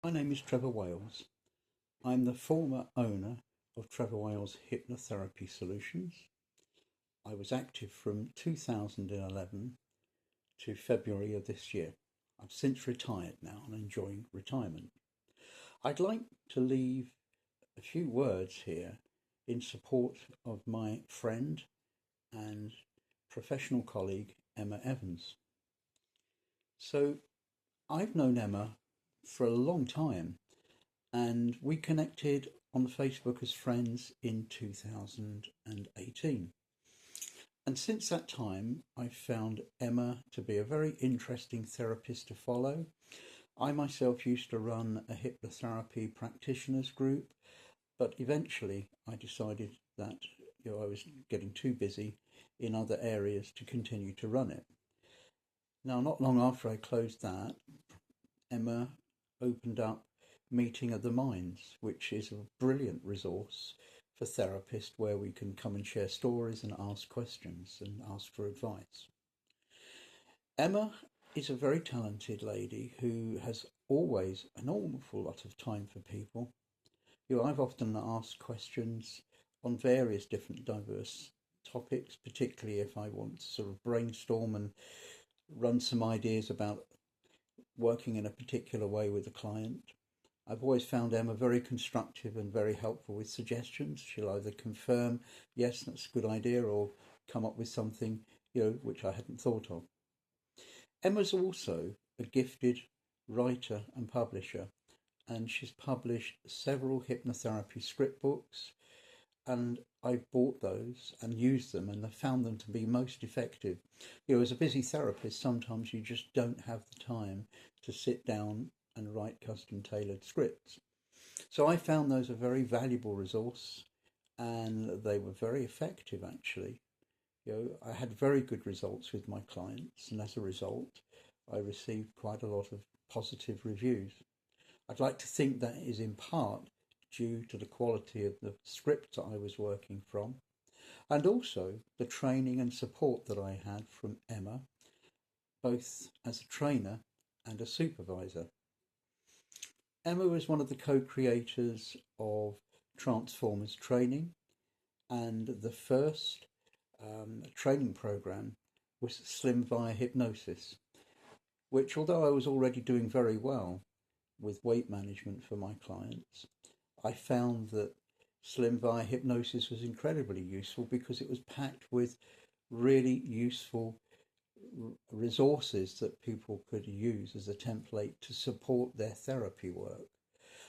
My name is Trevor Wales. I'm the former owner of Trevor Wales Hypnotherapy Solutions. I was active from 2011 to February of this year. I've since retired now and enjoying retirement. I'd like to leave a few words here in support of my friend and professional colleague Emma Evans. So I've known Emma for a long time, and we connected on Facebook as friends in 2018. And since that time, I've found Emma to be a very interesting therapist to follow. I myself used to run a hypnotherapy practitioners group, but eventually I decided that I was getting too busy in other areas to continue to run it. Now, not long after I closed that, Emma opened up Meeting of the Minds, which is a brilliant resource for therapists where we can come and share stories and ask questions and ask for advice. Emma is a very talented lady who has always an awful lot of time for people. I've often asked questions on various different diverse topics, particularly if I want to sort of brainstorm and run some ideas about working in a particular way with a client. I've always found Emma very constructive and very helpful with suggestions. She'll either confirm, yes, that's a good idea, or come up with something, which I hadn't thought of. Emma's also a gifted writer and publisher, and she's published several hypnotherapy script books, and I've bought those and used them, and I found them to be most effective. As a busy therapist, sometimes you just don't have the time to sit down and write custom tailored scripts. So I found those a very valuable resource, and they were very effective actually. I had very good results with my clients, and as a result, I received quite a lot of positive reviews. I'd like to think that is in part due to the quality of the script that I was working from, and also the training and support that I had from Emma, both as a trainer and a supervisor. Emma was one of the co-creators of Transformers training, and the first training program was Slim via Hypnosis, which, although I was already doing very well with weight management for my clients, I found that Slim via Hypnosis was incredibly useful because it was packed with really useful resources that people could use as a template to support their therapy work.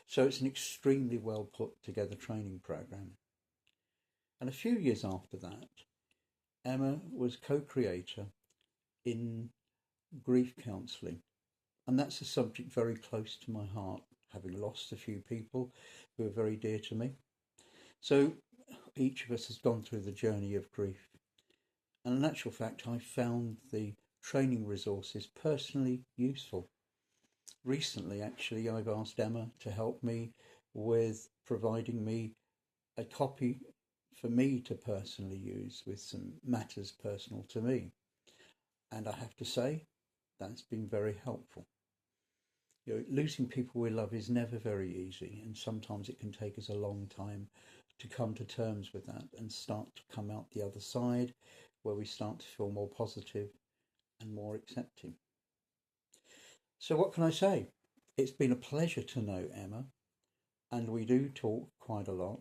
So it's an extremely well put together training program. And a few years after that, Emma was co-creator in grief counselling. And that's a subject very close to my heart, having lost a few people who are very dear to me. So each of us has gone through the journey of grief. And in actual fact, I found the training resources personally useful. Recently, actually, I've asked Emma to help me with providing me a copy for me to personally use with some matters personal to me. And I have to say, that's been very helpful. Losing people we love is never very easy, and sometimes it can take us a long time to come to terms with that and start to come out the other side, where we start to feel more positive and more accepting. So what can I say? It's been a pleasure to know Emma, and we do talk quite a lot.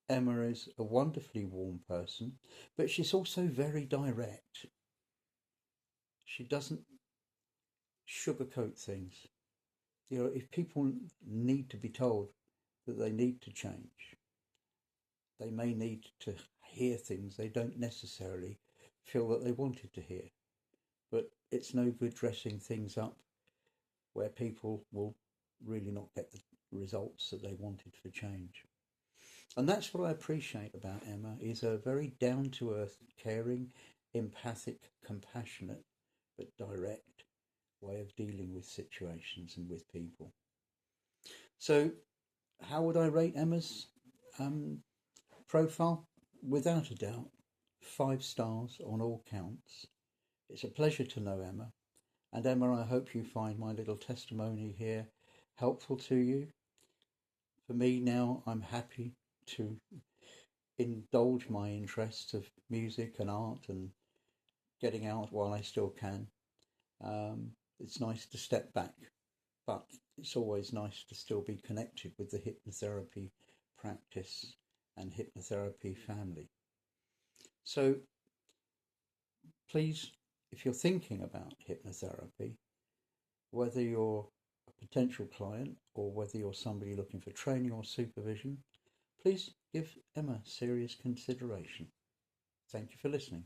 Emma is a wonderfully warm person, but she's also very direct. She doesn't sugarcoat things. If people need to be told that they need to change, they may need to hear things they don't necessarily feel that they wanted to hear. But it's no good dressing things up where people will really not get the results that they wanted for change. And that's what I appreciate about Emma, is a very down-to-earth, caring, empathic, compassionate, but direct way of dealing with situations and with people. So how would I rate Emma's profile? Without a doubt, 5 stars on all counts. It's a pleasure to know Emma. And Emma, I hope you find my little testimony here helpful to you. For me now, I'm happy to indulge my interests of music and art and getting out while I still can. It's nice to step back, but it's always nice to still be connected with the hypnotherapy practice and hypnotherapy family. So please, if you're thinking about hypnotherapy, whether you're a potential client or whether you're somebody looking for training or supervision, please give Emma serious consideration. Thank you for listening.